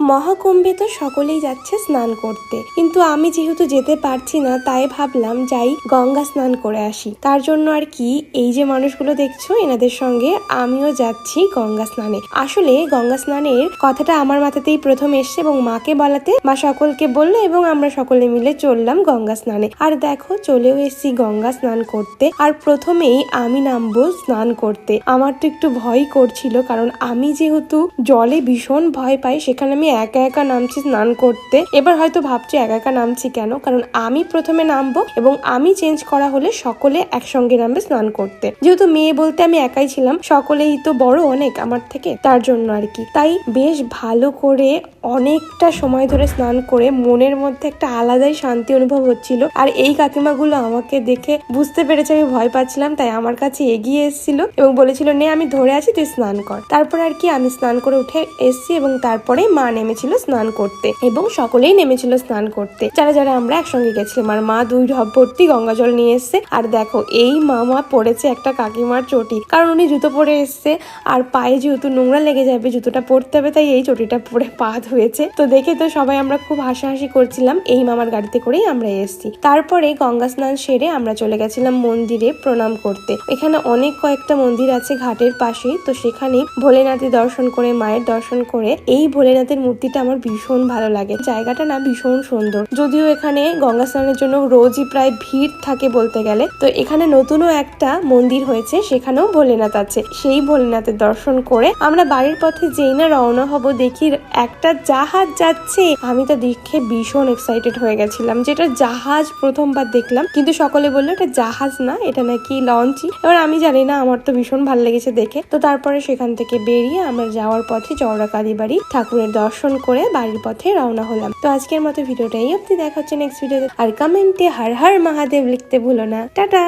মহাকুম্ভে তো সকলেই যাচ্ছে স্নান করতে, কিন্তু আমি যেহেতু যেতে পারছি না তাই ভাবলাম যাই গঙ্গা স্নান করে আসি। তার জন্য আর কি এই যে মানুষগুলো দেখছো এনাদের সঙ্গে আমিও যাচ্ছি গঙ্গা স্নানে। আসলে গঙ্গা স্নানের কথাটা আমার মাথাতেই প্রথম এসছে এবং মাকে বলাতে মা সকলকে বললো এবং আমরা সকলে মিলে চললাম গঙ্গা স্নানে। আর দেখো চলেও এসেছি গঙ্গা স্নান করতে। আর প্রথমেই আমি নামবো স্নান করতে। আমার তো একটু ভয় করছিল, কারণ আমি যেহেতু জলে ভীষণ ভয় পাই, সেখানে আমি একা একা নামছি স্নান করতে। এবার হয়তো ভাবছি একা একা নামছি কেন, কারণ আমি প্রথমে নামবো এবং আমি চেঞ্জ করা হলে সকলে একসঙ্গে নামবে স্নান করতে। যেহেতু মেয়ে বলতে আমি একাই ছিলাম, সকলেই তো বড় অনেক আমার থেকে, তার জন্য আর কি। তাই বেশ ভালো করে অনেকটা সময় ধরে স্নান করে মনের মধ্যে একটা আলাদাই শান্তি অনুভব হচ্ছিল। আর এই কাকিমাগুলো আমাকে দেখে বুঝতে পেরেছে আমি ভয় পাচ্ছিলাম, তাই আমার কাছে এগিয়ে এসেছিল এবং বলেছিল নে আমি ধরে আছি তুই স্নান কর। তারপর আর কি আমি স্নান করে উঠে এসেছি এবং তারপরে মা নেমেছিল স্নান করতে এবং সকলেই নেমেছিল স্নান করতে, যারা যারা আমরা একসঙ্গে গেছিলাম। আর মা 2 ঢপ ভর্তি গঙ্গা জল নিয়ে এসছে। আর দেখো এই মামা পড়েছে একটা কাকিমার চটি, কারণ উনি জুতো পরে এসছে আর পায়ে যেহেতু নোংরা লেগে যাবে জুতোটা পরতে হবে, তাই এই চটিটা পরে পা ধুয়েছে। তো দেখে তো সবাই আমরা খুব হাসাহাসি করছিলাম। এই মামার গাড়িতে করেই আমরা এসেছি। তারপরে গঙ্গা স্নান সেরে আমরা চলে গেছিলাম মন্দিরে প্রণাম করতে। এখানে অনেক কয়েকটা মন্দির আছে ঘাটের পাশে, তো সেখানে ভোলেনাথের দর্শন করে মায়ের দর্শন করে এই ভোলেনাথের মূর্তিটা আমার ভীষণ ভালো লাগে। জায়গাটা না ভীষণ সুন্দর, যদিও এখানে গঙ্গা স্নানের জন্য রোজই প্রায় ভিড় থাকে বলতে গেলে। তো এখানে নতুনও একটা মন্দির হয়েছে, সেখানেও ভোলেনাথ আছে। সেই ভোলেনাথের দর্শন করে আমরা বাড়ির পথে যেই না রওনা হব, দেখি একটা জাহাজ যাচ্ছে। আমি তো দেখে ভীষণ এক্সাইটেড হয়ে গেছিলাম, যেটা জাহাজ প্রথমবার দেখলাম, কিন্তু সকলে বললো এটা জাহাজ না, এটা নাকি লঞ্চই। এবার আমি জানি না, আমার তো ভীষণ ভালো লেগেছে দেখে। তো তারপরে সেখান থেকে বেরিয়ে আমরা যাওয়ার পথে চওড়া কালীবাড়ি ঠাকুরের দর্শন করে বাড়ির পথে রওনা হলাম। তো আজকের মতো ভিডিওটা এই অবধি, দেখা হচ্ছে নেক্সট ভিডিওতে। আর কমেন্টে হর হর মহাদেব লিখতে ভুলো না। টাটা।